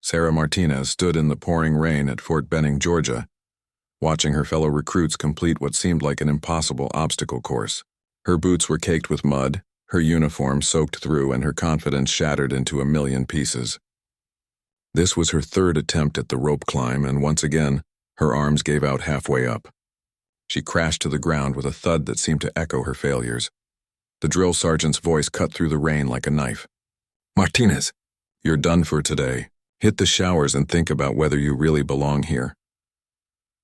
Sarah Martinez stood in the pouring rain at Fort Benning, Georgia, watching her fellow recruits complete what seemed like an impossible obstacle course. Her boots were caked with mud, her uniform soaked through, and her confidence shattered into a million pieces. This was her third attempt at the rope climb, and once again, her arms gave out halfway up. She crashed to the ground with a thud that seemed to echo her failures. The drill sergeant's voice cut through the rain like a knife. "Martinez, you're done for today. Hit the showers and think about whether you really belong here."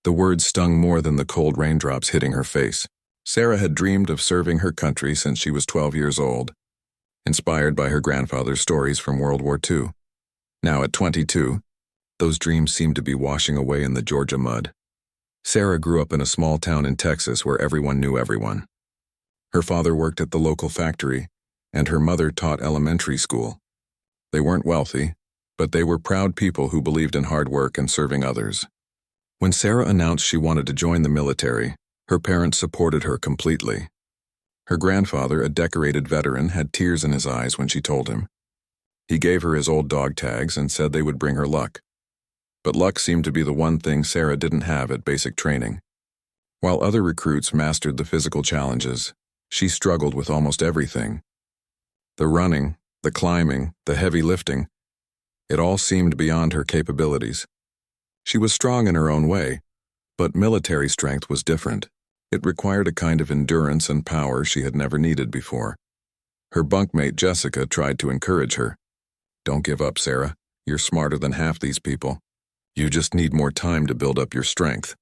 The words stung more than the cold raindrops hitting her face. Sarah had dreamed of serving her country since she was 12 years old, inspired by her grandfather's stories from World War II. Now at 22, those dreams seemed to be washing away in the Georgia mud. Sarah grew up in a small town in Texas where everyone knew everyone. Her father worked at the local factory, and her mother taught elementary school. They weren't wealthy, but they were proud people who believed in hard work and serving others. When Sarah announced she wanted to join the military, her parents supported her completely. Her grandfather, a decorated veteran, had tears in his eyes when she told him. He gave her his old dog tags and said they would bring her luck. But luck seemed to be the one thing Sarah didn't have at basic training. While other recruits mastered the physical challenges, she struggled with almost everything. The running, the climbing, the heavy lifting, it all seemed beyond her capabilities. She was strong in her own way, but military strength was different. It required a kind of endurance and power she had never needed before. Her bunkmate Jessica tried to encourage her. "Don't give up, Sarah. You're smarter than half these people. You just need more time to build up your strength."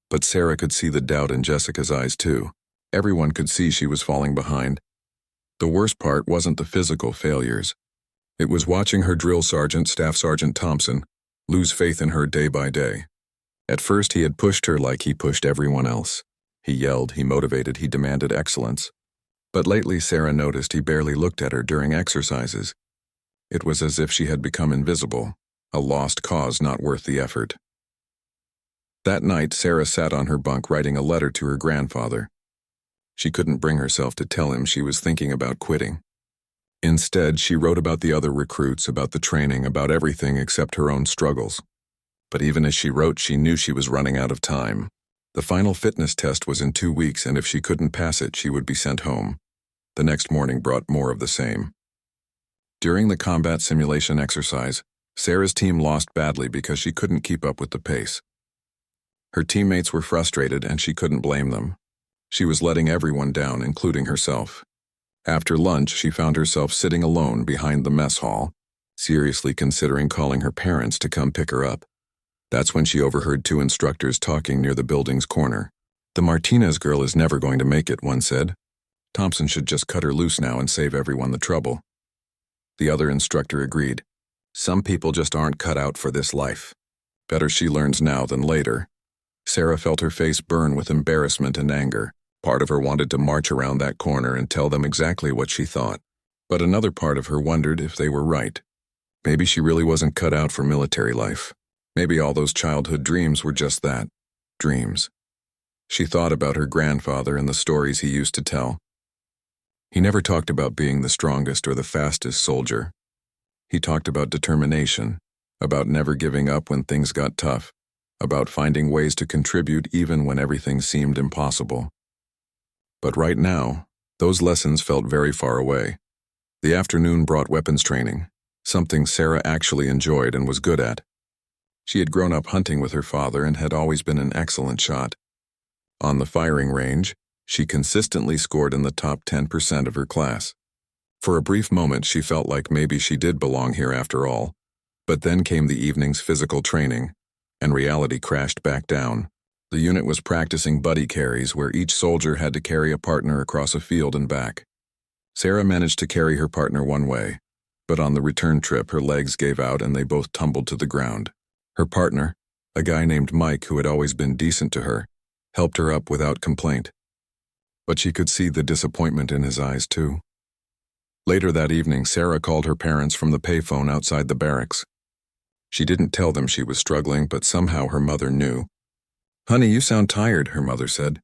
But Sarah could see the doubt in Jessica's eyes too. Everyone could see she was falling behind. The worst part wasn't the physical failures. It was watching her drill sergeant, Staff Sergeant Thompson, lose faith in her day by day. At first he had pushed her like he pushed everyone else. He yelled, he motivated, he demanded excellence. But lately Sarah noticed he barely looked at her during exercises. It was as if she had become invisible, a lost cause not worth the effort. That night Sarah sat on her bunk writing a letter to her grandfather. She couldn't bring herself to tell him she was thinking about quitting. Instead, she wrote about the other recruits, about the training, about everything except her own struggles. But even as she wrote, she knew she was running out of time. The final fitness test was in 2 weeks, and if she couldn't pass it, she would be sent home. The next morning brought more of the same. During the combat simulation exercise, Sarah's team lost badly because she couldn't keep up with the pace. Her teammates were frustrated, and she couldn't blame them. She was letting everyone down, including herself. After lunch, she found herself sitting alone behind the mess hall, seriously considering calling her parents to come pick her up. That's when she overheard 2 instructors talking near the building's corner. "The Martinez girl is never going to make it," one said. "Thompson should just cut her loose now and save everyone the trouble." The other instructor agreed. "Some people just aren't cut out for this life. Better she learns now than later." Sarah felt her face burn with embarrassment and anger. Part of her wanted to march around that corner and tell them exactly what she thought. But another part of her wondered if they were right. Maybe she really wasn't cut out for military life. Maybe all those childhood dreams were just that, dreams. She thought about her grandfather and the stories he used to tell. He never talked about being the strongest or the fastest soldier. He talked about determination, about never giving up when things got tough, about finding ways to contribute even when everything seemed impossible. But right now, those lessons felt very far away. The afternoon brought weapons training, something Sarah actually enjoyed and was good at. She had grown up hunting with her father and had always been an excellent shot. On the firing range, she consistently scored in the top 10% of her class. For a brief moment, she felt like maybe she did belong here after all. But then came the evening's physical training, and reality crashed back down. The unit was practicing buddy carries where each soldier had to carry a partner across a field and back. Sarah managed to carry her partner one way, but on the return trip her legs gave out and they both tumbled to the ground. Her partner, a guy named Mike who had always been decent to her, helped her up without complaint. But she could see the disappointment in his eyes too. Later that evening, Sarah called her parents from the payphone outside the barracks. She didn't tell them she was struggling, but somehow her mother knew. "Honey, you sound tired," her mother said.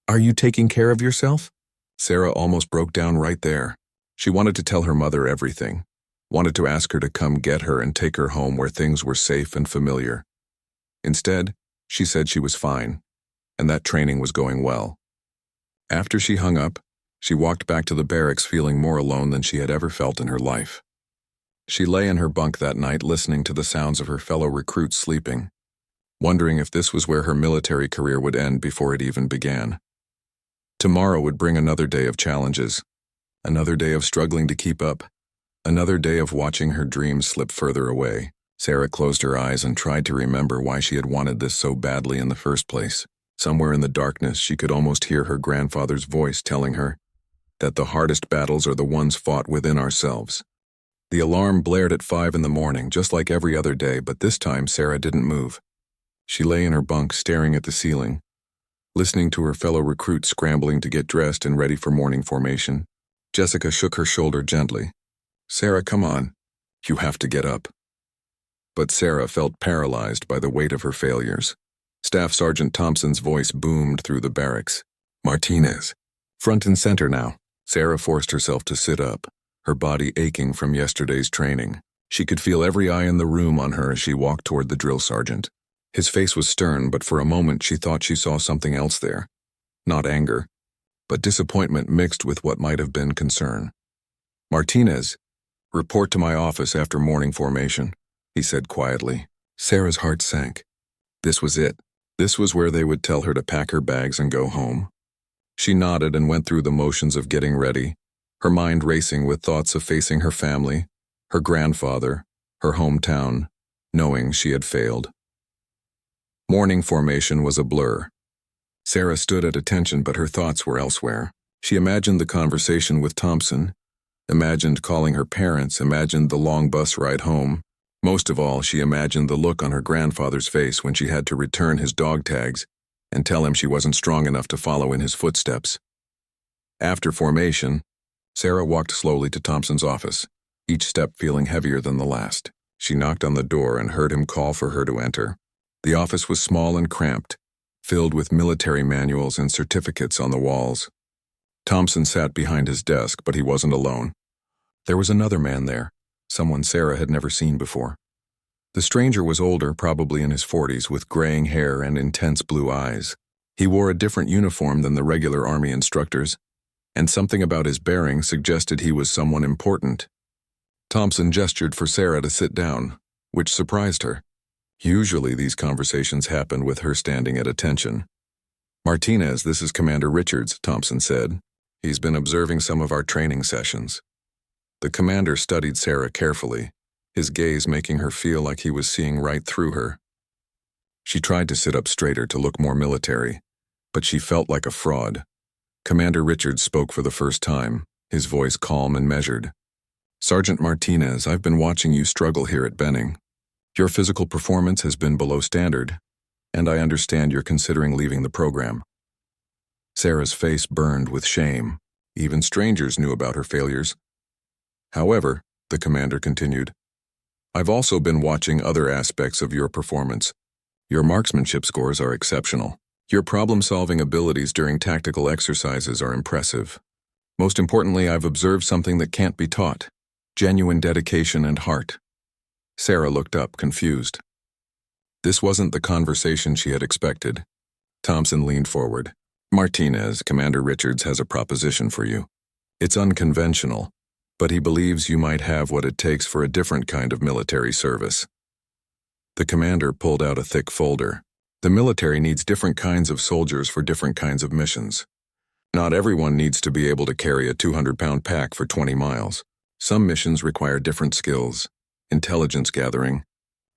"Are you taking care of yourself?" Sarah almost broke down right there. She wanted to tell her mother everything. wanted to ask her to come get her and take her home where things were safe and familiar. Instead, she said she was fine, and that training was going well. After she hung up, she walked back to the barracks feeling more alone than she had ever felt in her life. She lay in her bunk that night listening to the sounds of her fellow recruits sleeping, wondering if this was where her military career would end before it even began. Tomorrow would bring another day of challenges, another day of struggling to keep up, another day of watching her dreams slip further away. Sarah closed her eyes and tried to remember why she had wanted this so badly in the first place. Somewhere in the darkness, she could almost hear her grandfather's voice telling her that the hardest battles are the ones fought within ourselves. The alarm blared at 5 in the morning, just like every other day, but this time Sarah didn't move. She lay in her bunk staring at the ceiling, listening to her fellow recruits scrambling to get dressed and ready for morning formation. Jessica shook her shoulder gently. "Sarah, come on. You have to get up." But Sarah felt paralyzed by the weight of her failures. Staff Sergeant Thompson's voice boomed through the barracks. "Martinez." Front and center now. Sarah forced herself to sit up, her body aching from yesterday's training. She could feel every eye in the room on her as she walked toward the drill sergeant. His face was stern, but for a moment she thought she saw something else there. Not anger, but disappointment mixed with what might have been concern. "Martinez, report to my office after morning formation," he said quietly. Sarah's heart sank. This was it. This was where they would tell her to pack her bags and go home. She nodded and went through the motions of getting ready, her mind racing with thoughts of facing her family, her grandfather, her hometown, knowing she had failed. Morning formation was a blur. Sarah stood at attention, but her thoughts were elsewhere. She imagined the conversation with Thompson, imagined calling her parents, imagined the long bus ride home. Most of all, she imagined the look on her grandfather's face when she had to return his dog tags and tell him she wasn't strong enough to follow in his footsteps. After formation, Sarah walked slowly to Thompson's office, each step feeling heavier than the last. She knocked on the door and heard him call for her to enter. The office was small and cramped, filled with military manuals and certificates on the walls. Thompson sat behind his desk, but he wasn't alone. There was another man there, someone Sarah had never seen before. The stranger was older, probably in his 40s, with graying hair and intense blue eyes. He wore a different uniform than the regular Army instructors, and something about his bearing suggested he was someone important. Thompson gestured for Sarah to sit down, which surprised her. Usually these conversations happened with her standing at attention. "Martinez, this is Commander Richards," Thompson said. "He's been observing some of our training sessions." The commander studied Sarah carefully, his gaze making her feel like he was seeing right through her. She tried to sit up straighter to look more military, but she felt like a fraud. Commander Richards spoke for the first time, his voice calm and measured. "Sergeant Martinez, I've been watching you struggle here at Benning. Your physical performance has been below standard, and I understand you're considering leaving the program." Sarah's face burned with shame. Even strangers knew about her failures. "However," the commander continued, "I've also been watching other aspects of your performance. Your marksmanship scores are exceptional. Your problem-solving abilities during tactical exercises are impressive. Most importantly, I've observed something that can't be taught: genuine dedication and heart." Sarah looked up, confused. This wasn't the conversation she had expected. Thompson leaned forward. "Martinez, Commander Richards has a proposition for you. It's unconventional, but he believes you might have what it takes for a different kind of military service." The commander pulled out a thick folder. "The military needs different kinds of soldiers for different kinds of missions. Not everyone needs to be able to carry a 200-pound pack for 20 miles. Some missions require different skills: intelligence gathering,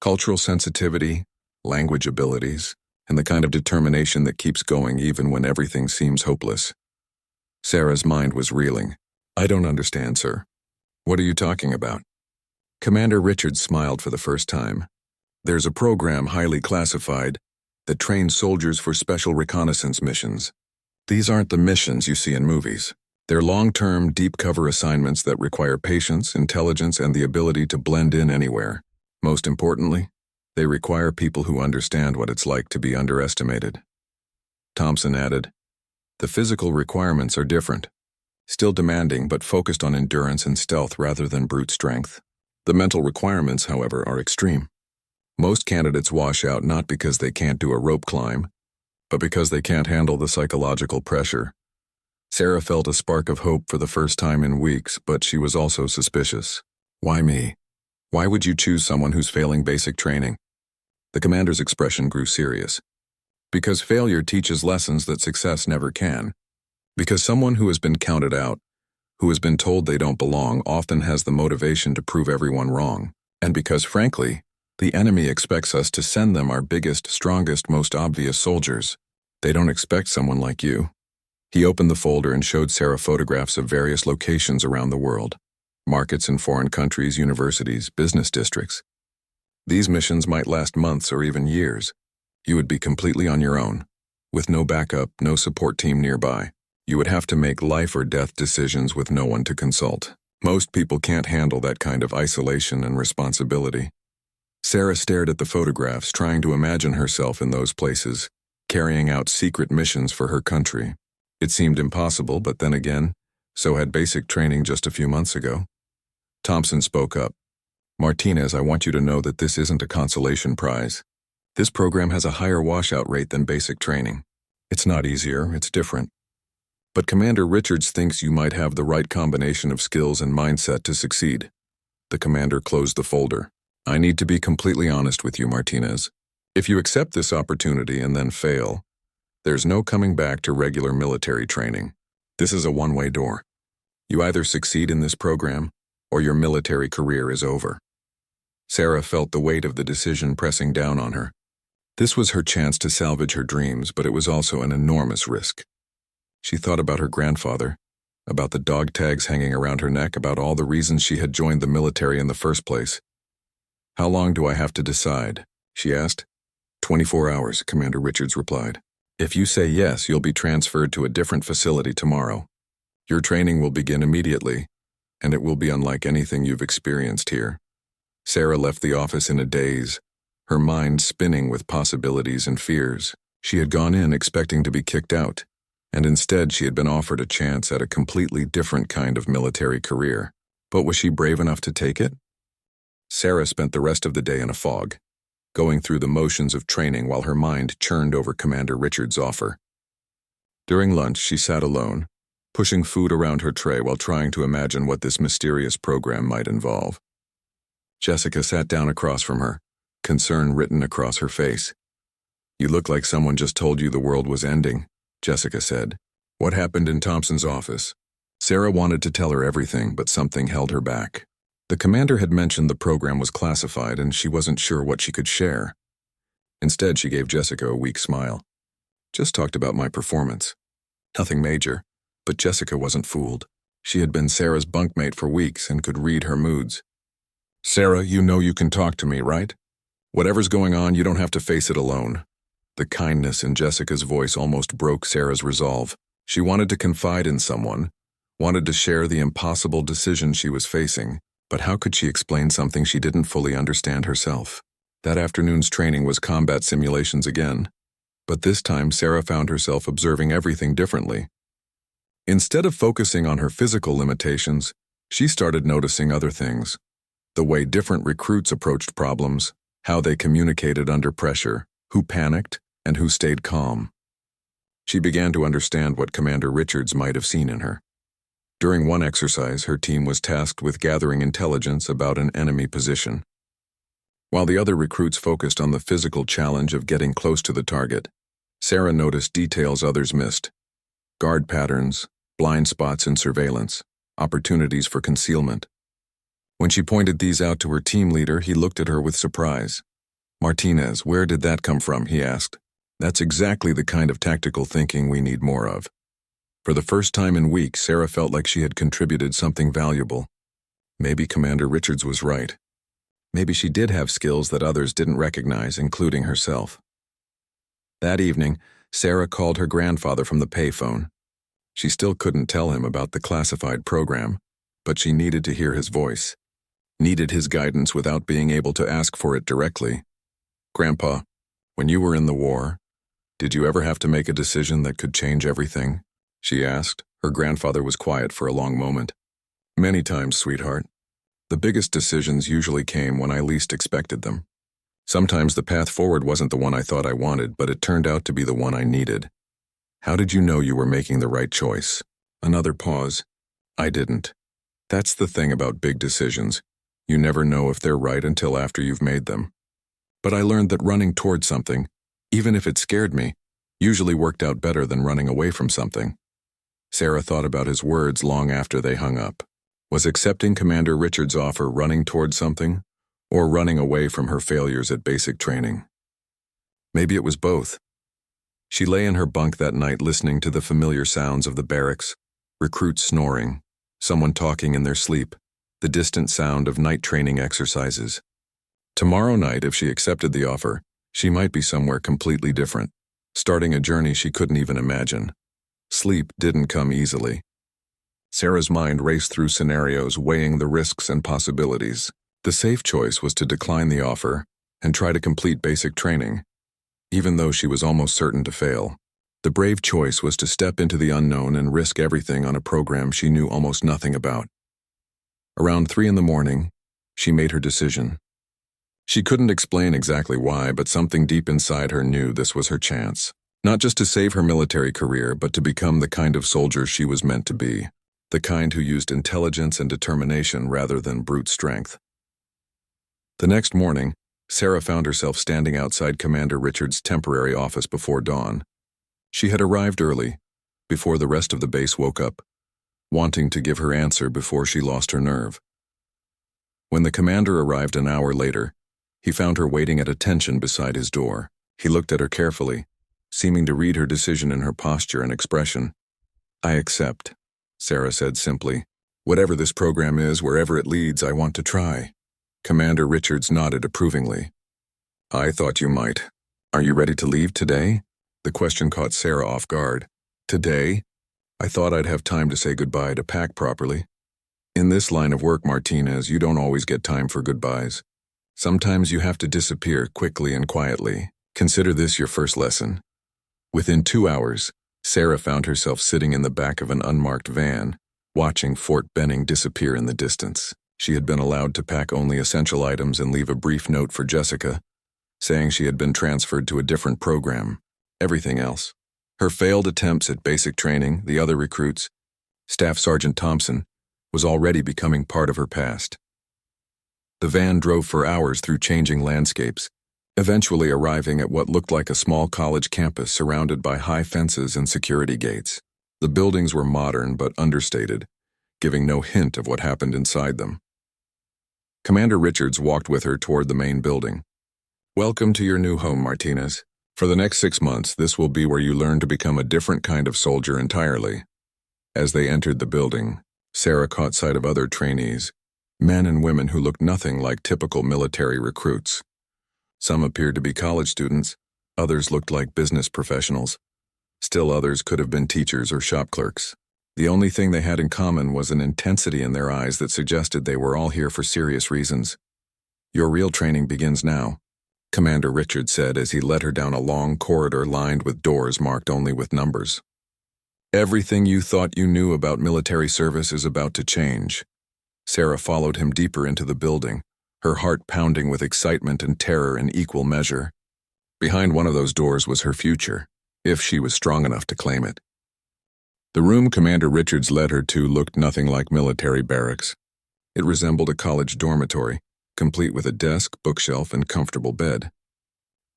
cultural sensitivity, language abilities, and the kind of determination that keeps going even when everything seems hopeless." Sarah's mind was reeling. "I don't understand, sir. What are you talking about?" Commander Richards smiled for the first time. "There's a program highly classified that trains soldiers for special reconnaissance missions. These aren't the missions you see in movies. They're long-term, deep-cover assignments that require patience, intelligence, and the ability to blend in anywhere. Most importantly, they require people who understand what it's like to be underestimated." Thompson added, "The physical requirements are different. Still demanding, but focused on endurance and stealth rather than brute strength. The mental requirements, however, are extreme. Most candidates wash out not because they can't do a rope climb, but because they can't handle the psychological pressure. Sarah felt a spark of hope for the first time in weeks, but she was also suspicious. Why me? Why would you choose someone who's failing basic training? The commander's expression grew serious. Because failure teaches lessons that success never can. Because someone who has been counted out, who has been told they don't belong, often has the motivation to prove everyone wrong. And because, frankly, the enemy expects us to send them our biggest, strongest, most obvious soldiers. They don't expect someone like you. He opened the folder and showed Sarah photographs of various locations around the world. Markets in foreign countries, universities, business districts. These missions might last months or even years. You would be completely on your own, with no backup, no support team nearby. You would have to make life or death decisions with no one to consult. Most people can't handle that kind of isolation and responsibility. Sarah stared at the photographs, trying to imagine herself in those places, carrying out secret missions for her country. It seemed impossible, but then again, so had basic training just a few months ago. Thompson spoke up. Martinez, I want you to know that this isn't a consolation prize. This program has a higher washout rate than basic training. It's not easier, it's different. But Commander Richards thinks you might have the right combination of skills and mindset to succeed. The commander closed the folder. I need to be completely honest with you, Martinez. If you accept this opportunity and then fail, there's no coming back to regular military training. This is a one-way door. You either succeed in this program, or your military career is over. Sarah felt the weight of the decision pressing down on her. This was her chance to salvage her dreams, but it was also an enormous risk. She thought about her grandfather, about the dog tags hanging around her neck, about all the reasons she had joined the military in the first place. How long do I have to decide? She asked. 24 hours, Commander Richards replied. If you say yes, you'll be transferred to a different facility tomorrow. Your training will begin immediately, and it will be unlike anything you've experienced here. Sarah left the office in a daze, her mind spinning with possibilities and fears. She had gone in expecting to be kicked out, and instead she had been offered a chance at a completely different kind of military career. But was she brave enough to take it? Sarah spent the rest of the day in a fog, going through the motions of training while her mind churned over Commander Richards' offer. During lunch, she sat alone, pushing food around her tray while trying to imagine what this mysterious program might involve. Jessica sat down across from her, concern written across her face. You look like someone just told you the world was ending, Jessica said. What happened in Thompson's office? Sarah wanted to tell her everything, but something held her back. The commander had mentioned the program was classified and she wasn't sure what she could share. Instead, she gave Jessica a weak smile. Just talked about my performance. Nothing major, but Jessica wasn't fooled. She had been Sarah's bunkmate for weeks and could read her moods. Sarah, you know you can talk to me, right? Whatever's going on, you don't have to face it alone. The kindness in Jessica's voice almost broke Sarah's resolve. She wanted to confide in someone, wanted to share the impossible decision she was facing, but how could she explain something she didn't fully understand herself? That afternoon's training was combat simulations again, but this time Sarah found herself observing everything differently. Instead of focusing on her physical limitations, she started noticing other things. The way different recruits approached problems, how they communicated under pressure, who panicked, and who stayed calm. She began to understand what Commander Richards might have seen in her. During one exercise, her team was tasked with gathering intelligence about an enemy position. While the other recruits focused on the physical challenge of getting close to the target, Sarah noticed details others missed. Guard patterns, blind spots in surveillance, opportunities for concealment. When she pointed these out to her team leader, he looked at her with surprise. Martinez, where did that come from? He asked. That's exactly the kind of tactical thinking we need more of. For the first time in weeks, Sarah felt like she had contributed something valuable. Maybe Commander Richards was right. Maybe she did have skills that others didn't recognize, including herself. That evening, Sarah called her grandfather from the payphone. She still couldn't tell him about the classified program, but she needed to hear his voice, needed his guidance without being able to ask for it directly. Grandpa, when you were in the war, did you ever have to make a decision that could change everything? She asked. Her grandfather was quiet for a long moment. Many times, sweetheart. The biggest decisions usually came when I least expected them. Sometimes the path forward wasn't the one I thought I wanted, but it turned out to be the one I needed. How did you know you were making the right choice? Another pause. I didn't. That's the thing about big decisions. You never know if they're right until after you've made them. But I learned that running toward something, even if it scared me, usually worked out better than running away from something. Sarah thought about his words long after they hung up. Was accepting Commander Richards' offer running toward something, or running away from her failures at basic training? Maybe it was both. She lay in her bunk that night listening to the familiar sounds of the barracks, recruits snoring, someone talking in their sleep, the distant sound of night training exercises. Tomorrow night, if she accepted the offer, she might be somewhere completely different, starting a journey she couldn't even imagine. Sleep didn't come easily. Sarah's mind raced through scenarios weighing the risks and possibilities. The safe choice was to decline the offer and try to complete basic training, even though she was almost certain to fail. The brave choice was to step into the unknown and risk everything on a program she knew almost nothing about. Around 3 a.m, she made her decision. She couldn't explain exactly why, but something deep inside her knew this was her chance. Not just to save her military career, but to become the kind of soldier she was meant to be. The kind who used intelligence and determination rather than brute strength. The next morning, Sarah found herself standing outside Commander Richards' temporary office before dawn. She had arrived early, before the rest of the base woke up, wanting to give her answer before she lost her nerve. When the commander arrived an hour later, he found her waiting at attention beside his door. He looked at her carefully, seeming to read her decision in her posture and expression. "I accept," Sarah said simply. "Whatever this program is, wherever it leads, I want to try." Commander Richards nodded approvingly. "I thought you might. Are you ready to leave today?" The question caught Sarah off guard. "Today? I thought I'd have time to say goodbye, to pack properly." In this line of work, Martinez, you don't always get time for goodbyes. Sometimes you have to disappear quickly and quietly. Consider this your first lesson. Within 2 hours, Sarah found herself sitting in the back of an unmarked van, watching Fort Benning disappear in the distance. She had been allowed to pack only essential items and leave a brief note for Jessica, saying she had been transferred to a different program. Everything else, her failed attempts at basic training, the other recruits, Staff Sergeant Thompson, was already becoming part of her past. The van drove for hours through changing landscapes, eventually arriving at what looked like a small college campus surrounded by high fences and security gates. The buildings were modern but understated, giving no hint of what happened inside them. Commander Richards walked with her toward the main building. "Welcome to your new home, Martinez. For the next 6 months, this will be where you learn to become a different kind of soldier entirely." As they entered the building, Sarah caught sight of other trainees, men and women who looked nothing like typical military recruits. Some appeared to be college students, others looked like business professionals. Still others could have been teachers or shop clerks. The only thing they had in common was an intensity in their eyes that suggested they were all here for serious reasons. "Your real training begins now," Commander Richards said as he led her down a long corridor lined with doors marked only with numbers. "Everything you thought you knew about military service is about to change." Sarah followed him deeper into the building, her heart pounding with excitement and terror in equal measure. Behind one of those doors was her future, if she was strong enough to claim it. The room Commander Richards led her to looked nothing like military barracks. It resembled a college dormitory, complete with a desk, bookshelf, and comfortable bed.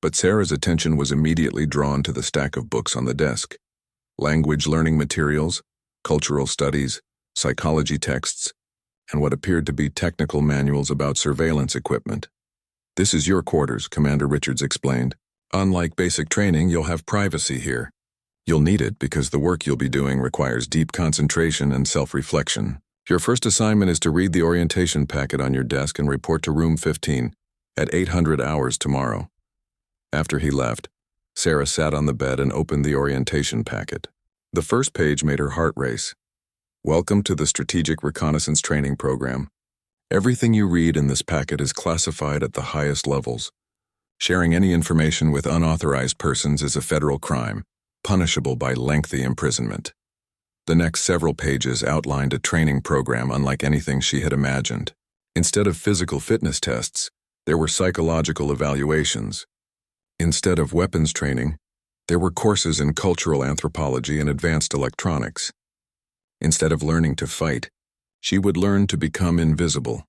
But Sarah's attention was immediately drawn to the stack of books on the desk. Language learning materials, cultural studies, psychology texts, and what appeared to be technical manuals about surveillance equipment. "This is your quarters," Commander Richards explained. "Unlike basic training, you'll have privacy here. You'll need it because the work you'll be doing requires deep concentration and self-reflection. Your first assignment is to read the orientation packet on your desk and report to room 15 at 800 hours tomorrow." After he left, Sarah sat on the bed and opened the orientation packet. The first page made her heart race. "Welcome to the Strategic Reconnaissance Training Program. Everything you read in this packet is classified at the highest levels. Sharing any information with unauthorized persons is a federal crime, punishable by lengthy imprisonment." The next several pages outlined a training program unlike anything she had imagined. Instead of physical fitness tests, there were psychological evaluations. Instead of weapons training, there were courses in cultural anthropology and advanced electronics. Instead of learning to fight, she would learn to become invisible.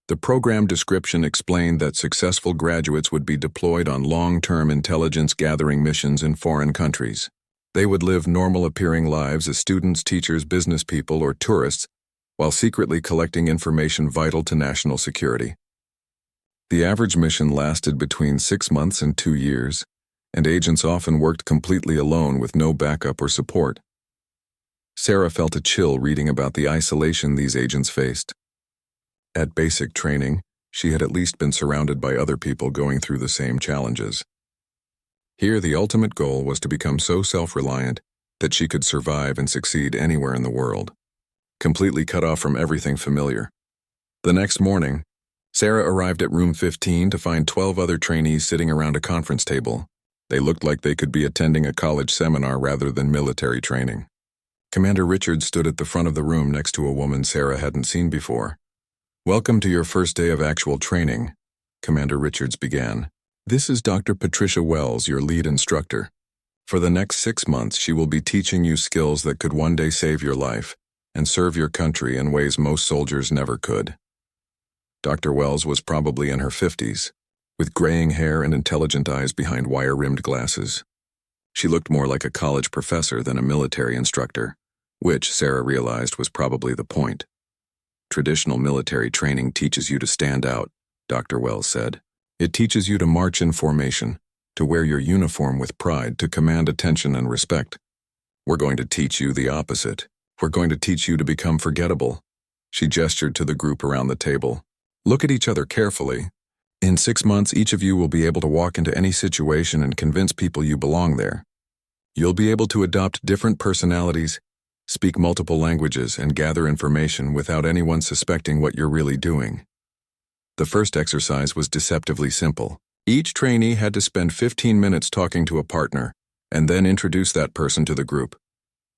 The program description explained that successful graduates would be deployed on long-term intelligence-gathering missions in foreign countries. They would live normal-appearing lives as students, teachers, business people, or tourists, while secretly collecting information vital to national security. The average mission lasted between 6 months and 2 years, and agents often worked completely alone with no backup or support. Sarah felt a chill reading about the isolation these agents faced. At basic training, she had at least been surrounded by other people going through the same challenges. Here, the ultimate goal was to become so self-reliant that she could survive and succeed anywhere in the world, completely cut off from everything familiar. The next morning, Sarah arrived at room 15 to find 12 other trainees sitting around a conference table. They looked like they could be attending a college seminar rather than military training. Commander Richards stood at the front of the room next to a woman Sarah hadn't seen before. "Welcome to your first day of actual training," Commander Richards began. "This is Dr. Patricia Wells, your lead instructor. For the next 6 months, she will be teaching you skills that could one day save your life and serve your country in ways most soldiers never could." Dr. Wells was probably in her 50s, with graying hair and intelligent eyes behind wire-rimmed glasses. She looked more like a college professor than a military instructor, which Sarah realized was probably the point. "Traditional military training teaches you to stand out," Dr. Wells said. "It teaches you to march in formation, to wear your uniform with pride, to command attention and respect. We're going to teach you the opposite. We're going to teach you to become forgettable." She gestured to the group around the table. "Look at each other carefully. In 6 months, each of you will be able to walk into any situation and convince people you belong there. You'll be able to adopt different personalities, speak multiple languages, and gather information without anyone suspecting what you're really doing." The first exercise was deceptively simple. Each trainee had to spend 15 minutes talking to a partner, and then introduce that person to the group.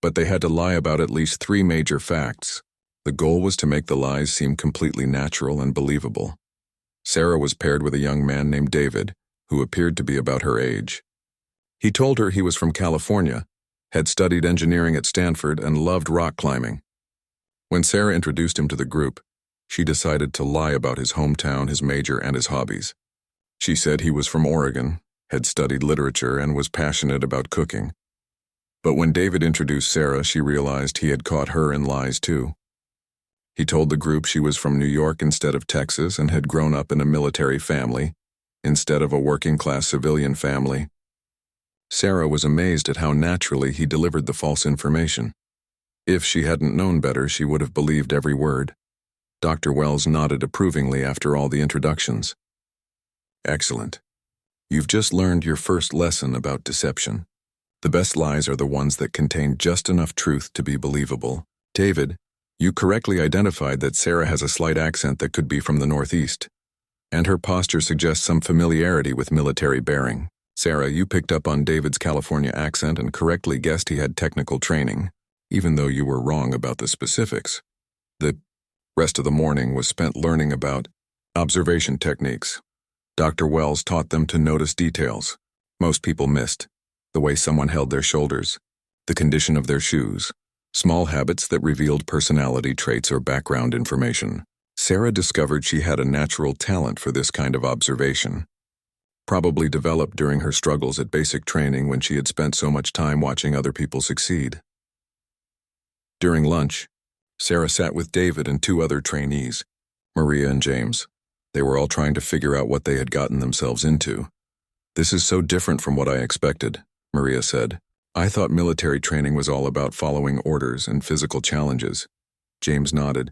But they had to lie about at least 3 major facts. The goal was to make the lies seem completely natural and believable. Sarah was paired with a young man named David, who appeared to be about her age. He told her he was from California, had studied engineering at Stanford, and loved rock climbing. When Sarah introduced him to the group, she decided to lie about his hometown, his major, and his hobbies. She said he was from Oregon, had studied literature, and was passionate about cooking. But when David introduced Sarah, she realized he had caught her in lies too. He told the group she was from New York instead of Texas and had grown up in a military family instead of a working-class civilian family. Sarah was amazed at how naturally he delivered the false information. If she hadn't known better, she would have believed every word. Dr. Wells nodded approvingly after all the introductions. "Excellent. You've just learned your first lesson about deception. The best lies are the ones that contain just enough truth to be believable. David, you correctly identified that Sarah has a slight accent that could be from the Northeast, and her posture suggests some familiarity with military bearing. Sarah, you picked up on David's California accent and correctly guessed he had technical training, even though you were wrong about the specifics. The rest of the morning was spent learning about observation techniques. Dr. Wells taught them to notice details most people missed: the way someone held their shoulders, the condition of their shoes, small habits that revealed personality traits or background information. Sarah discovered she had a natural talent for this kind of observation, probably developed during her struggles at basic training when she had spent so much time watching other people succeed. During lunch, Sarah sat with David and 2 other trainees, Maria and James. They were all trying to figure out what they had gotten themselves into. "This is so different from what I expected," Maria said. "I thought military training was all about following orders and physical challenges." James nodded.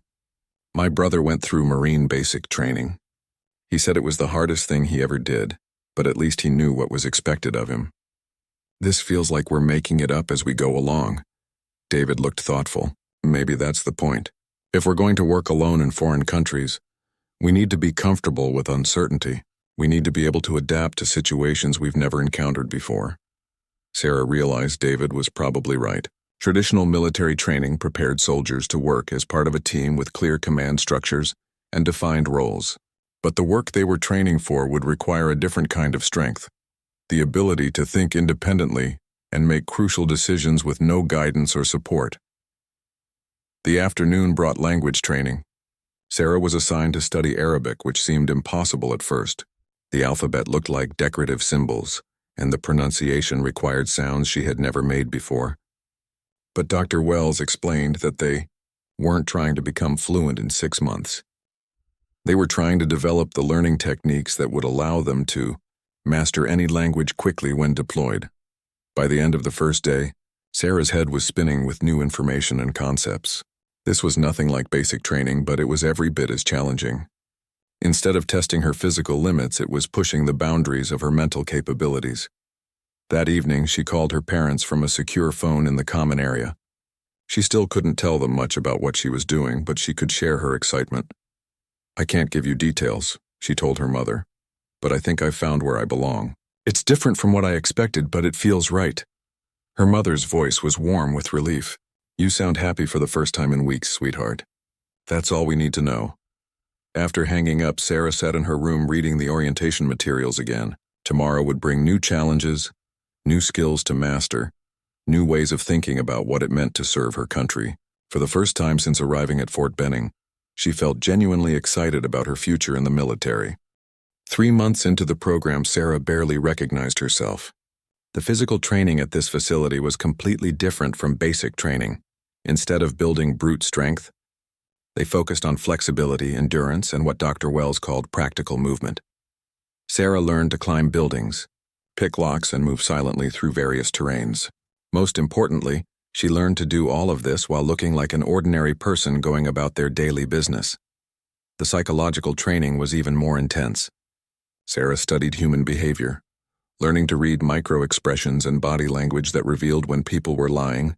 "My brother went through Marine basic training. He said it was the hardest thing he ever did, but at least he knew what was expected of him." "This feels like we're making it up as we go along." David looked thoughtful. "Maybe that's the point. If we're going to work alone in foreign countries, we need to be comfortable with uncertainty. We need to be able to adapt to situations we've never encountered before." Sarah realized David was probably right. Traditional military training prepared soldiers to work as part of a team with clear command structures and defined roles. But the work they were training for would require a different kind of strength, the ability to think independently and make crucial decisions with no guidance or support. The afternoon brought language training. Sarah was assigned to study Arabic, which seemed impossible at first. The alphabet looked like decorative symbols, and the pronunciation required sounds she had never made before. But Dr. Wells explained that they weren't trying to become fluent in 6 months. They were trying to develop the learning techniques that would allow them to master any language quickly when deployed. By the end of the first day, Sarah's head was spinning with new information and concepts. This was nothing like basic training, but it was every bit as challenging. Instead of testing her physical limits, it was pushing the boundaries of her mental capabilities. That evening, she called her parents from a secure phone in the common area. She still couldn't tell them much about what she was doing, but she could share her excitement. "I can't give you details," she told her mother, "but I think I've found where I belong. It's different from what I expected, but it feels right." Her mother's voice was warm with relief. "You sound happy for the first time in weeks, sweetheart. That's all we need to know." After hanging up, Sarah sat in her room reading the orientation materials again. Tomorrow would bring new challenges, new skills to master, new ways of thinking about what it meant to serve her country. For the first time since arriving at Fort Benning, she felt genuinely excited about her future in the military. 3 months into the program, Sarah barely recognized herself. The physical training at this facility was completely different from basic training. Instead of building brute strength, they focused on flexibility, endurance, and what Dr. Wells called practical movement. Sarah learned to climb buildings, pick locks, and move silently through various terrains. Most importantly, she learned to do all of this while looking like an ordinary person going about their daily business. The psychological training was even more intense. Sarah studied human behavior, learning to read micro-expressions and body language that revealed when people were lying,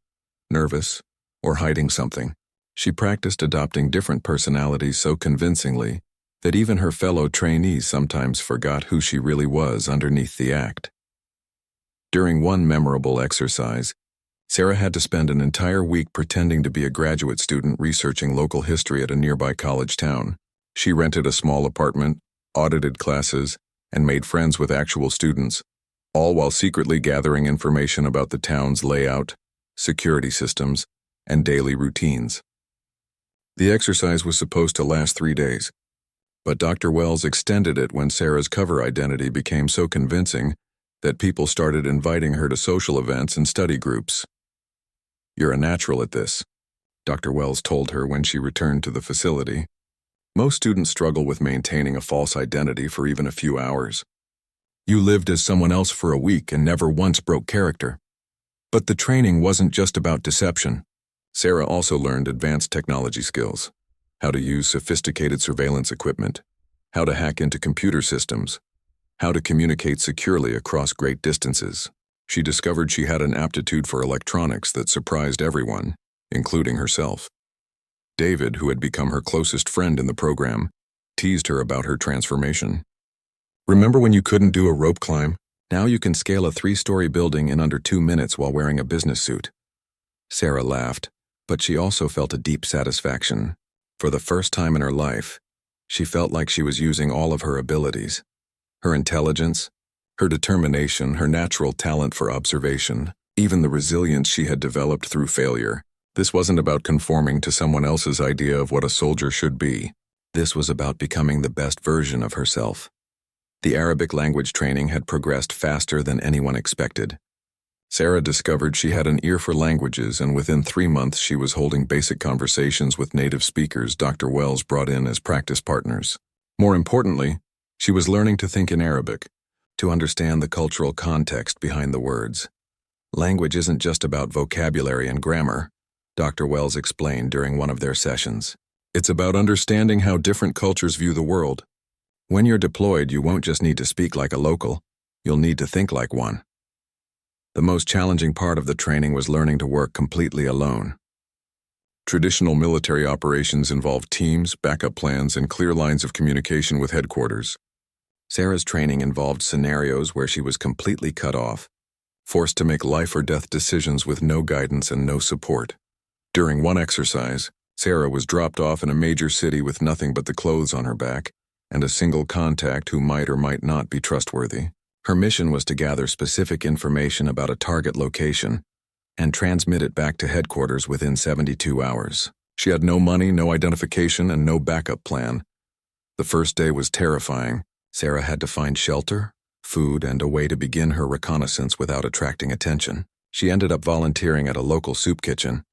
nervous, or hiding something. She practiced adopting different personalities so convincingly that even her fellow trainees sometimes forgot who she really was underneath the act. During one memorable exercise, Sarah had to spend an entire week pretending to be a graduate student researching local history at a nearby college town. She rented a small apartment, audited classes, and made friends with actual students, all while secretly gathering information about the town's layout, security systems, and daily routines. The exercise was supposed to last 3 days, but Dr. Wells extended it when Sarah's cover identity became so convincing that people started inviting her to social events and study groups. "You're a natural at this," Dr. Wells told her when she returned to the facility. "Most students struggle with maintaining a false identity for even a few hours. You lived as someone else for a week and never once broke character." But the training wasn't just about deception. Sarah also learned advanced technology skills, how to use sophisticated surveillance equipment, how to hack into computer systems, how to communicate securely across great distances. She discovered she had an aptitude for electronics that surprised everyone, including herself. David, who had become her closest friend in the program, teased her about her transformation. "Remember when you couldn't do a rope climb? Now you can scale a 3-story building in under 2 minutes while wearing a business suit." Sarah laughed, but she also felt a deep satisfaction. For the first time in her life, she felt like she was using all of her abilities. Her intelligence, her determination, her natural talent for observation, even the resilience she had developed through failure. This wasn't about conforming to someone else's idea of what a soldier should be. This was about becoming the best version of herself. The Arabic language training had progressed faster than anyone expected. Sarah discovered she had an ear for languages, and within 3 months she was holding basic conversations with native speakers Dr. Wells brought in as practice partners. More importantly, she was learning to think in Arabic, to understand the cultural context behind the words. Language isn't just about vocabulary and grammar, Dr. Wells explained during one of their sessions. It's about understanding how different cultures view the world. When you're deployed, you won't just need to speak like a local, you'll need to think like one. The most challenging part of the training was learning to work completely alone. Traditional military operations involved teams, backup plans, and clear lines of communication with headquarters. Sarah's training involved scenarios where she was completely cut off, forced to make life or death decisions with no guidance and no support. During one exercise, Sarah was dropped off in a major city with nothing but the clothes on her back, and a single contact who might or might not be trustworthy. Her mission was to gather specific information about a target location and transmit it back to headquarters within 72 hours. She had no money, no identification, and no backup plan. The first day was terrifying. Sarah had to find shelter, food, and a way to begin her reconnaissance without attracting attention. She ended up volunteering at a local soup kitchen,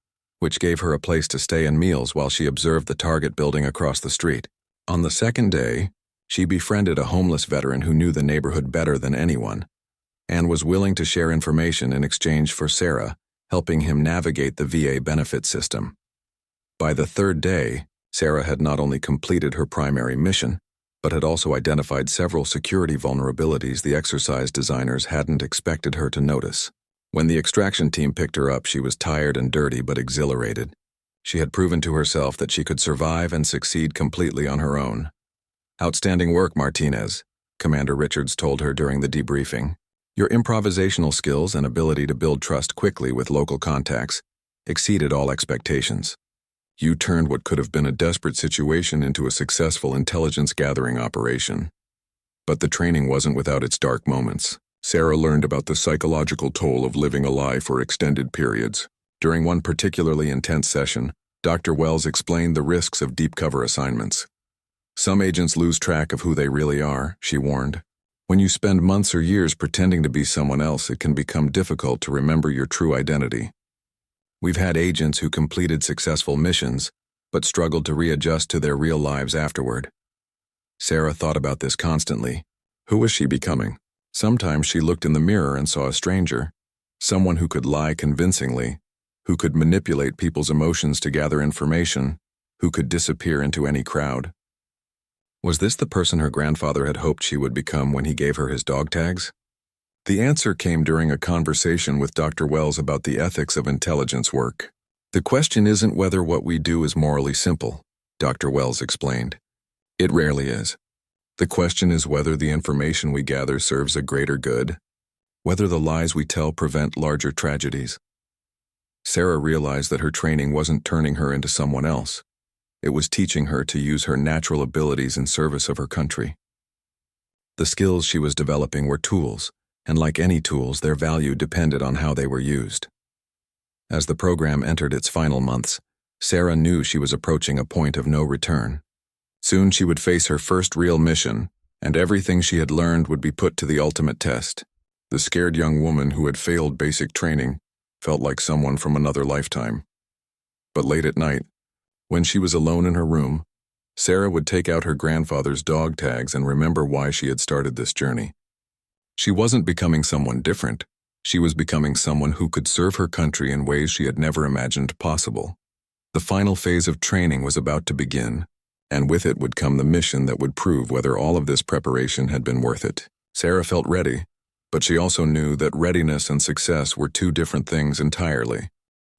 which gave her a place to stay and meals while she observed the target building across the street. On the second day, she befriended a homeless veteran who knew the neighborhood better than anyone and was willing to share information in exchange for Sarah helping him navigate the VA benefit system. By the third day, Sarah had not only completed her primary mission, but had also identified several security vulnerabilities the exercise designers hadn't expected her to notice. When the extraction team picked her up, she was tired and dirty but exhilarated. She had proven to herself that she could survive and succeed completely on her own. "Outstanding work, Martinez," Commander Richards told her during the debriefing. "Your improvisational skills and ability to build trust quickly with local contacts exceeded all expectations. You turned what could have been a desperate situation into a successful intelligence-gathering operation." But the training wasn't without its dark moments. Sarah learned about the psychological toll of living a lie for extended periods. During one particularly intense session, Dr. Wells explained the risks of deep cover assignments. "Some agents lose track of who they really are," she warned. "When you spend months or years pretending to be someone else, it can become difficult to remember your true identity. We've had agents who completed successful missions, but struggled to readjust to their real lives afterward." Sarah thought about this constantly. Who was she becoming? Sometimes she looked in the mirror and saw a stranger, someone who could lie convincingly, who could manipulate people's emotions to gather information, who could disappear into any crowd. Was this the person her grandfather had hoped she would become when he gave her his dog tags? The answer came during a conversation with Dr. Wells about the ethics of intelligence work. "The question isn't whether what we do is morally simple," Dr. Wells explained. "It rarely is. The question is whether the information we gather serves a greater good, whether the lies we tell prevent larger tragedies." Sarah realized that her training wasn't turning her into someone else. It was teaching her to use her natural abilities in service of her country. The skills she was developing were tools, and like any tools, their value depended on how they were used. As the program entered its final months, Sarah knew she was approaching a point of no return. Soon she would face her first real mission, and everything she had learned would be put to the ultimate test. The scared young woman who had failed basic training felt like someone from another lifetime. But late at night, when she was alone in her room, Sarah would take out her grandfather's dog tags and remember why she had started this journey. She wasn't becoming someone different. She was becoming someone who could serve her country in ways she had never imagined possible. The final phase of training was about to begin, and with it would come the mission that would prove whether all of this preparation had been worth it. Sarah felt ready, but she also knew that readiness and success were two different things entirely.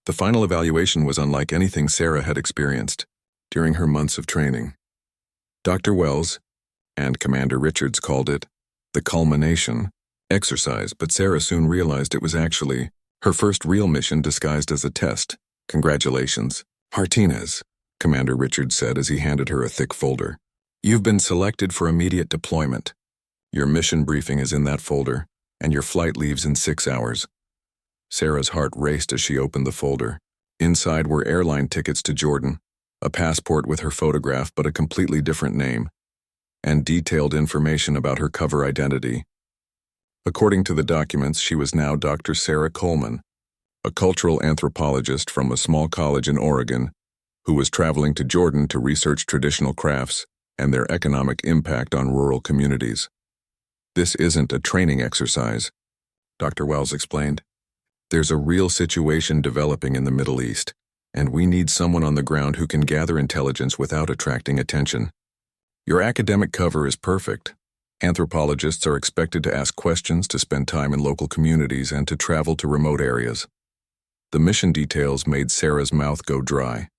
The final evaluation was unlike anything Sarah had experienced during her months of training. Dr. Wells, and Commander Richards called it, the culmination exercise, but Sarah soon realized it was actually her first real mission disguised as a test. "Congratulations, Martinez," Commander Richards said as he handed her a thick folder. "You've been selected for immediate deployment. Your mission briefing is in that folder, and your flight leaves in 6 hours. Sarah's heart raced as she opened the folder. Inside were airline tickets to Jordan, a passport with her photograph but a completely different name, and detailed information about her cover identity. According to the documents, she was now Dr. Sarah Coleman, a cultural anthropologist from a small college in Oregon, who was traveling to Jordan to research traditional crafts and their economic impact on rural communities. "This isn't a training exercise," Dr. Wells explained. "There's a real situation developing in the Middle East, and we need someone on the ground who can gather intelligence without attracting attention. Your academic cover is perfect. Anthropologists are expected to ask questions, to spend time in local communities, and to travel to remote areas." The mission details made Sarah's mouth go dry.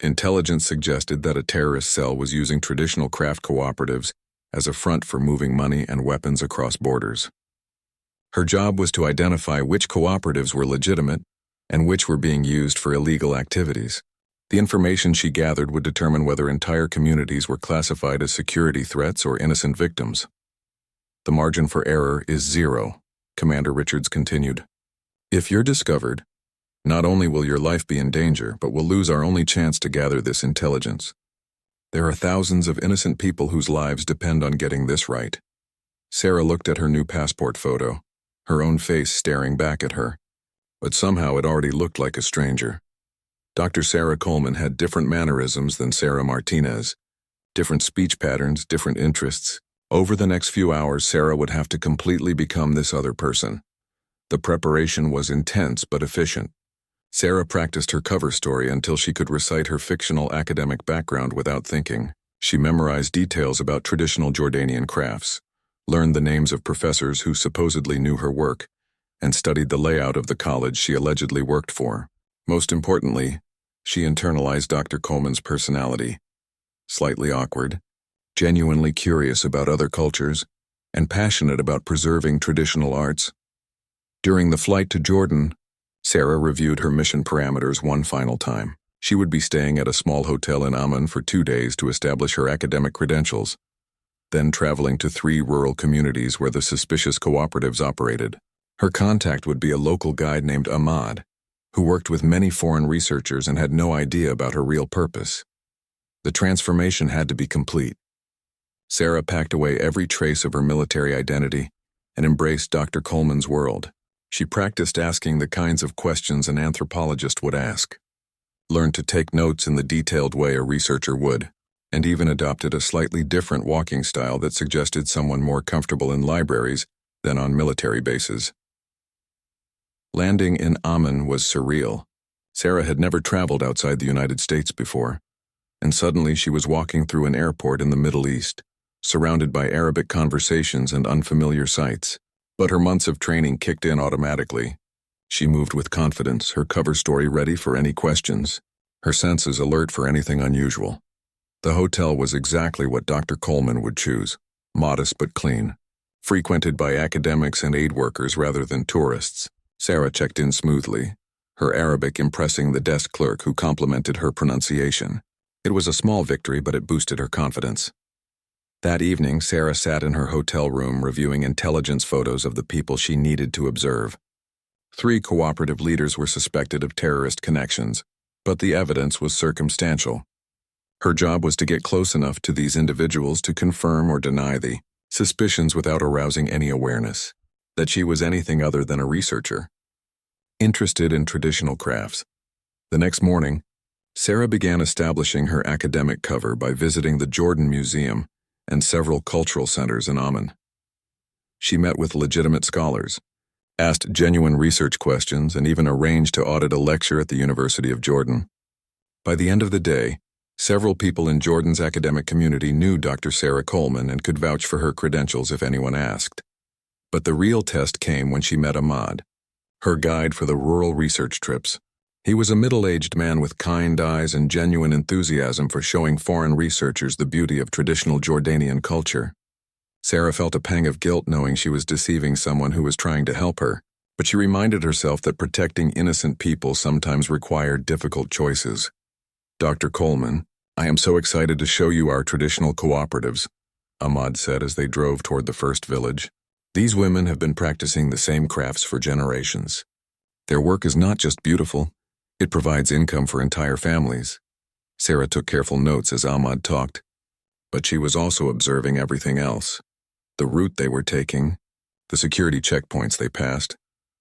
Intelligence suggested that a terrorist cell was using traditional craft cooperatives as a front for moving money and weapons across borders. Her job was to identify which cooperatives were legitimate and which were being used for illegal activities. The information she gathered would determine whether entire communities were classified as security threats or innocent victims. The margin for error is 0, Commander Richards continued. If you're discovered, not only will your life be in danger, but we'll lose our only chance to gather this intelligence. There are thousands of innocent people whose lives depend on getting this right. Sarah looked at her new passport photo, her own face staring back at her, but somehow it already looked like a stranger. Dr. Sarah Coleman had different mannerisms than Sarah Martinez, different speech patterns, different interests. Over the next few hours, Sarah would have to completely become this other person. The preparation was intense but efficient. Sarah practiced her cover story until she could recite her fictional academic background without thinking. She memorized details about traditional Jordanian crafts, learned the names of professors who supposedly knew her work, and studied the layout of the college she allegedly worked for. Most importantly, she internalized Dr. Coleman's personality. Slightly awkward, genuinely curious about other cultures, and passionate about preserving traditional arts. During the flight to Jordan, Sarah reviewed her mission parameters one final time. She would be staying at a small hotel in Amman for 2 days to establish her academic credentials, then traveling to 3 rural communities where the suspicious cooperatives operated. Her contact would be a local guide named Ahmad, who worked with many foreign researchers and had no idea about her real purpose. The transformation had to be complete. Sarah packed away every trace of her military identity and embraced Dr. Coleman's world. She practiced asking the kinds of questions an anthropologist would ask, learned to take notes in the detailed way a researcher would, and even adopted a slightly different walking style that suggested someone more comfortable in libraries than on military bases. Landing in Amman was surreal. Sarah had never traveled outside the United States before, and suddenly she was walking through an airport in the Middle East, surrounded by Arabic conversations and unfamiliar sights. But her months of training kicked in automatically. She moved with confidence, her cover story ready for any questions, her senses alert for anything unusual. The hotel was exactly what Dr. Coleman would choose, modest but clean, frequented by academics and aid workers rather than tourists. Sarah checked in smoothly, her Arabic impressing the desk clerk who complimented her pronunciation. It was a small victory, but it boosted her confidence. That evening, Sarah sat in her hotel room reviewing intelligence photos of the people she needed to observe. 3 cooperative leaders were suspected of terrorist connections, but the evidence was circumstantial. Her job was to get close enough to these individuals to confirm or deny the suspicions without arousing any awareness that she was anything other than a researcher, interested in traditional crafts. The next morning, Sarah began establishing her academic cover by visiting the Jordan Museum and several cultural centers in Amman. She met with legitimate scholars, asked genuine research questions, and even arranged to audit a lecture at the University of Jordan. By the end of the day, several people in Jordan's academic community knew Dr. Sarah Coleman and could vouch for her credentials if anyone asked. But the real test came when she met Ahmad, her guide for the rural research trips. He was a middle-aged man with kind eyes and genuine enthusiasm for showing foreign researchers the beauty of traditional Jordanian culture. Sarah felt a pang of guilt knowing she was deceiving someone who was trying to help her, but she reminded herself that protecting innocent people sometimes required difficult choices. Dr. Coleman, I am so excited to show you our traditional cooperatives, Ahmad said as they drove toward the first village. These women have been practicing the same crafts for generations. Their work is not just beautiful, it provides income for entire families. Sarah took careful notes as Ahmad talked, but she was also observing everything else. The route they were taking, the security checkpoints they passed,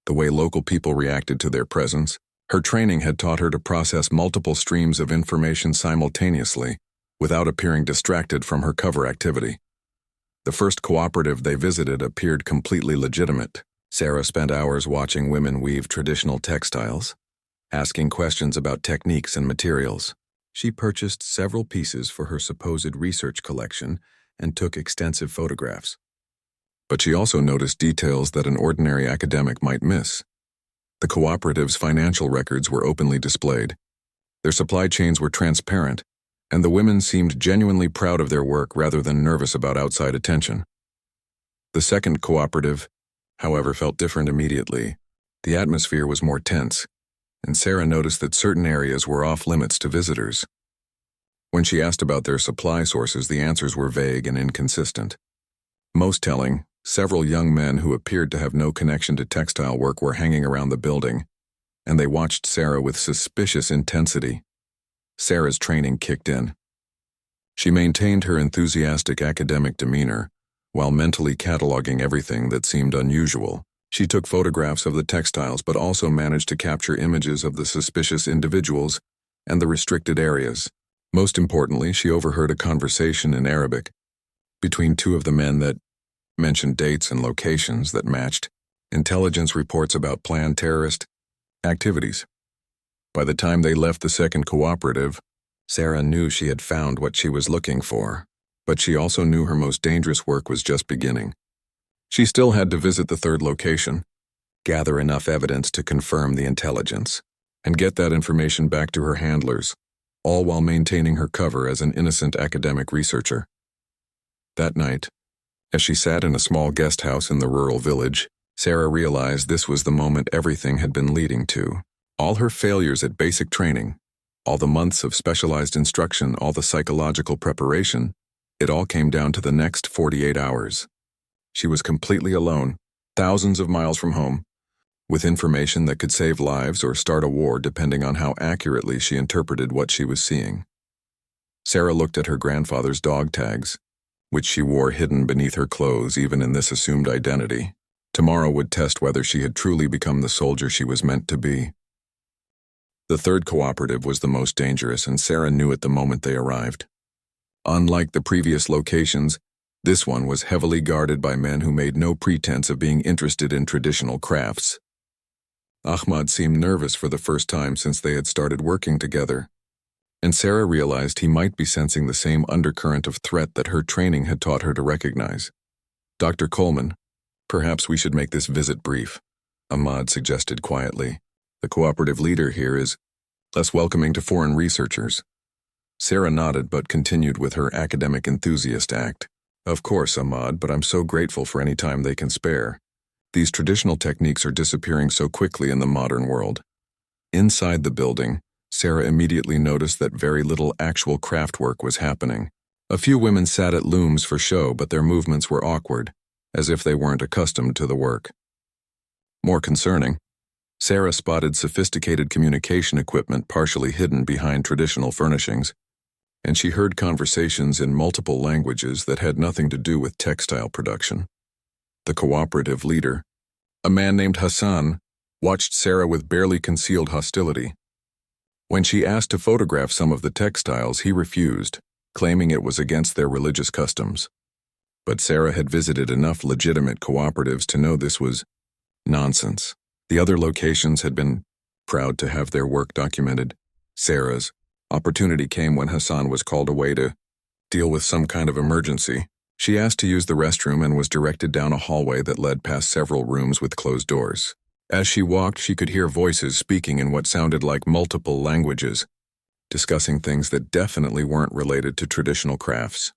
the way local people reacted to their presence. Her training had taught her to process multiple streams of information simultaneously, without appearing distracted from her cover activity. The first cooperative they visited appeared completely legitimate. Sarah spent hours watching women weave traditional textiles, asking questions about techniques and materials. She purchased several pieces for her supposed research collection and took extensive photographs. But she also noticed details that an ordinary academic might miss. The cooperative's financial records were openly displayed. Their supply chains were transparent, and the women seemed genuinely proud of their work rather than nervous about outside attention. The second cooperative, however, felt different immediately. The atmosphere was more tense. and Sarah noticed that certain areas were off-limits to visitors. When she asked about their supply sources, the answers were vague and inconsistent. Most telling, several young men who appeared to have no connection to textile work were hanging around the building, and they watched Sarah with suspicious intensity. Sarah's training kicked in. She maintained her enthusiastic academic demeanor, while mentally cataloging everything that seemed unusual. She took photographs of the textiles but also managed to capture images of the suspicious individuals and the restricted areas. Most importantly, she overheard a conversation in Arabic between two of the men that mentioned dates and locations that matched intelligence reports about planned terrorist activities. By the time they left the second cooperative, Sarah knew she had found what she was looking for, but she also knew her most dangerous work was just beginning. She still had to visit the third location, gather enough evidence to confirm the intelligence, and get that information back to her handlers, all while maintaining her cover as an innocent academic researcher. That night, as she sat in a small guest house in the rural village, Sarah realized this was the moment everything had been leading to. All her failures at basic training, all the months of specialized instruction, all the psychological preparation, it all came down to the next 48 hours. She was completely alone, thousands of miles from home, with information that could save lives or start a war depending on how accurately she interpreted what she was seeing. Sarah looked at her grandfather's dog tags, which she wore hidden beneath her clothes even in this assumed identity. Tomorrow would test whether she had truly become the soldier she was meant to be. The third cooperative was the most dangerous, and Sarah knew it the moment they arrived. Unlike the previous locations, this one was heavily guarded by men who made no pretense of being interested in traditional crafts. Ahmad seemed nervous for the first time since they had started working together, and Sarah realized he might be sensing the same undercurrent of threat that her training had taught her to recognize. "Dr. Coleman, perhaps we should make this visit brief," Ahmad suggested quietly. "The cooperative leader here is less welcoming to foreign researchers." Sarah nodded but continued with her academic enthusiast act. "Of course, Ahmad, but I'm so grateful for any time they can spare. These traditional techniques are disappearing so quickly in the modern world." Inside the building, Sarah immediately noticed that very little actual craft work was happening. A few women sat at looms for show, but their movements were awkward, as if they weren't accustomed to the work. More concerning, Sarah spotted sophisticated communication equipment partially hidden behind traditional furnishings, and she heard conversations in multiple languages that had nothing to do with textile production. The cooperative leader, a man named Hassan, watched Sarah with barely concealed hostility. When she asked to photograph some of the textiles, he refused, claiming it was against their religious customs. But Sarah had visited enough legitimate cooperatives to know this was nonsense. The other locations had been proud to have their work documented. Sarah's opportunity came when Hassan was called away to deal with some kind of emergency. She asked to use the restroom and was directed down a hallway that led past several rooms with closed doors. As she walked, she could hear voices speaking in what sounded like multiple languages, discussing things that definitely weren't related to traditional crafts.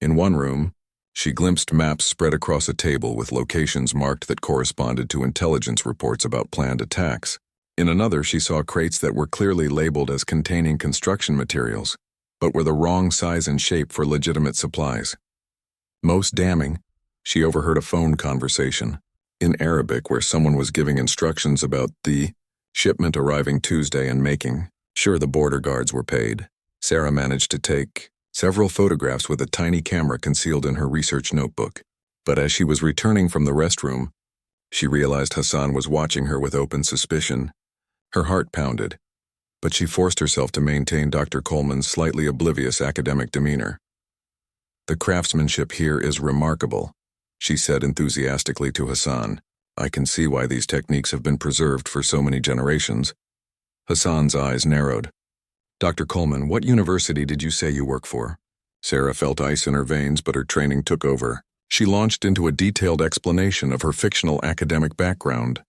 In one room, she glimpsed maps spread across a table with locations marked that corresponded to intelligence reports about planned attacks. In another, she saw crates that were clearly labeled as containing construction materials, but were the wrong size and shape for legitimate supplies. Most damning, she overheard a phone conversation in Arabic where someone was giving instructions about the shipment arriving Tuesday and making sure the border guards were paid. Sarah managed to take several photographs with a tiny camera concealed in her research notebook. But as she was returning from the restroom, she realized Hassan was watching her with open suspicion. Her heart pounded, but she forced herself to maintain Dr. Coleman's slightly oblivious academic demeanor. "The craftsmanship here is remarkable," she said enthusiastically to Hassan. "I can see why these techniques have been preserved for so many generations." Hassan's eyes narrowed. "Dr. Coleman, what university did you say you work for?" Sarah felt ice in her veins, but her training took over. She launched into a detailed explanation of her fictional academic background,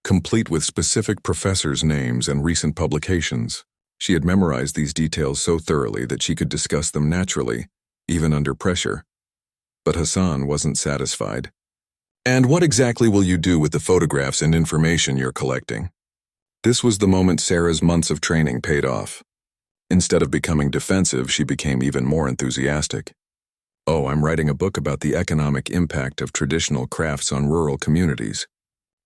complete with specific professors' names and recent publications. She had memorized these details so thoroughly that she could discuss them naturally, even under pressure. But Hassan wasn't satisfied. "And what exactly will you do with the photographs and information you're collecting?" This was the moment Sarah's months of training paid off. Instead of becoming defensive, she became even more enthusiastic. "Oh, I'm writing a book about the economic impact of traditional crafts on rural communities.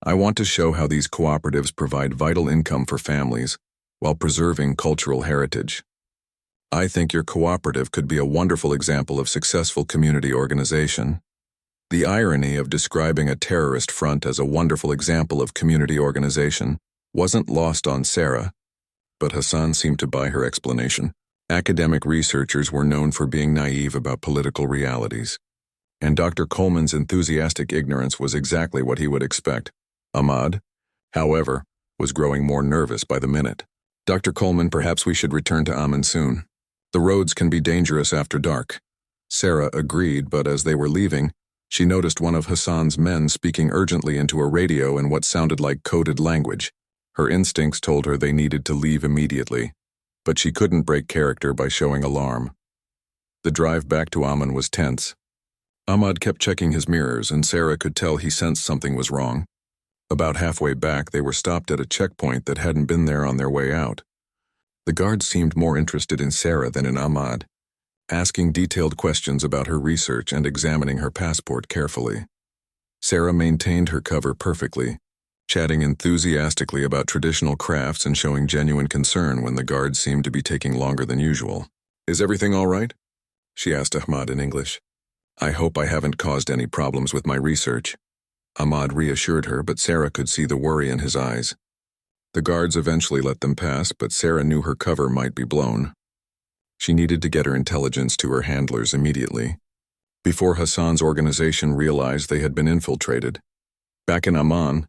I want to show how these cooperatives provide vital income for families while preserving cultural heritage. I think your cooperative could be a wonderful example of successful community organization." The irony of describing a terrorist front as a wonderful example of community organization wasn't lost on Sarah, but Hassan seemed to buy her explanation. Academic researchers were known for being naive about political realities, and Dr. Coleman's enthusiastic ignorance was exactly what he would expect. Ahmad, however, was growing more nervous by the minute. "Dr. Coleman, perhaps we should return to Amman soon. The roads can be dangerous after dark." Sarah agreed, but as they were leaving, she noticed one of Hassan's men speaking urgently into a radio in what sounded like coded language. Her instincts told her they needed to leave immediately, but she couldn't break character by showing alarm. The drive back to Amman was tense. Ahmad kept checking his mirrors, and Sarah could tell he sensed something was wrong. About halfway back, they were stopped at a checkpoint that hadn't been there on their way out. The guards seemed more interested in Sarah than in Ahmad, asking detailed questions about her research and examining her passport carefully. Sarah maintained her cover perfectly, chatting enthusiastically about traditional crafts and showing genuine concern when the guards seemed to be taking longer than usual. "Is everything all right?" she asked Ahmad in English. "I hope I haven't caused any problems with my research." Ahmad reassured her, but Sarah could see the worry in his eyes. The guards eventually let them pass, but Sarah knew her cover might be blown. She needed to get her intelligence to her handlers immediately, before Hassan's organization realized they had been infiltrated. Back in Amman,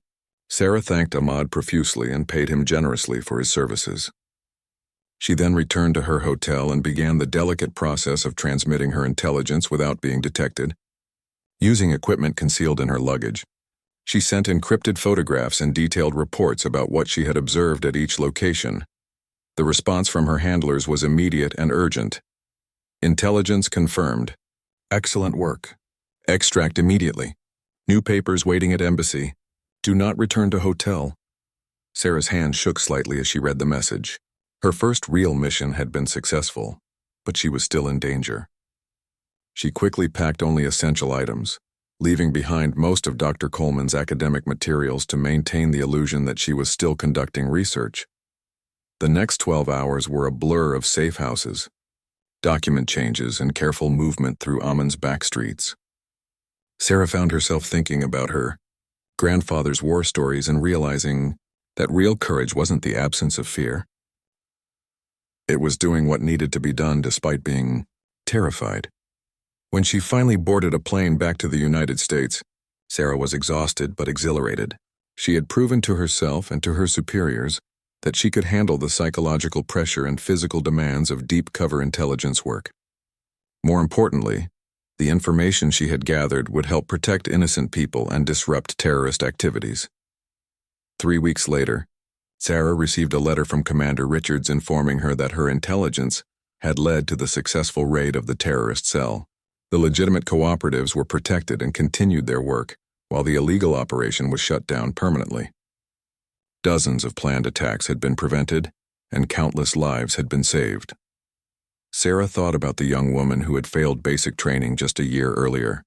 Sarah thanked Ahmad profusely and paid him generously for his services. She then returned to her hotel and began the delicate process of transmitting her intelligence without being detected. Using equipment concealed in her luggage, she sent encrypted photographs and detailed reports about what she had observed at each location. The response from her handlers was immediate and urgent. "Intelligence confirmed. Excellent work. Extract immediately. New papers waiting at embassy. Do not return to hotel." Sarah's hand shook slightly as she read the message. Her first real mission had been successful, but she was still in danger. She quickly packed only essential items, leaving behind most of Dr. Coleman's academic materials to maintain the illusion that she was still conducting research. The next 12 hours were a blur of safe houses, document changes, and careful movement through Amman's back streets. Sarah found herself thinking about her grandfather's war stories and realizing that real courage wasn't the absence of fear. It was doing what needed to be done despite being terrified. When she finally boarded a plane back to the United States, Sarah was exhausted but exhilarated. She had proven to herself and to her superiors that she could handle the psychological pressure and physical demands of deep cover intelligence work. More importantly, the information she had gathered would help protect innocent people and disrupt terrorist activities. 3 weeks later, Sarah received a letter from Commander Richards informing her that her intelligence had led to the successful raid of the terrorist cell. The legitimate cooperatives were protected and continued their work, while the illegal operation was shut down permanently. Dozens of planned attacks had been prevented, and countless lives had been saved. Sarah thought about the young woman who had failed basic training just a year earlier.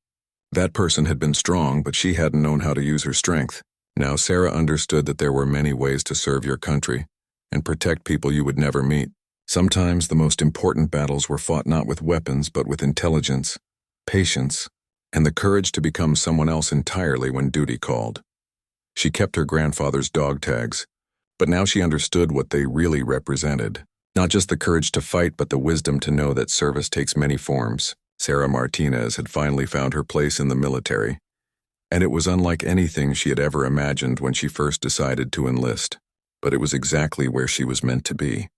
That person had been strong, but she hadn't known how to use her strength. Now Sarah understood that there were many ways to serve your country and protect people you would never meet. Sometimes the most important battles were fought not with weapons but with intelligence, patience, and the courage to become someone else entirely when duty called. She kept her grandfather's dog tags, but now she understood what they really represented. Not just the courage to fight, but the wisdom to know that service takes many forms. Sarah Martinez had finally found her place in the military, and it was unlike anything she had ever imagined when she first decided to enlist. But it was exactly where she was meant to be.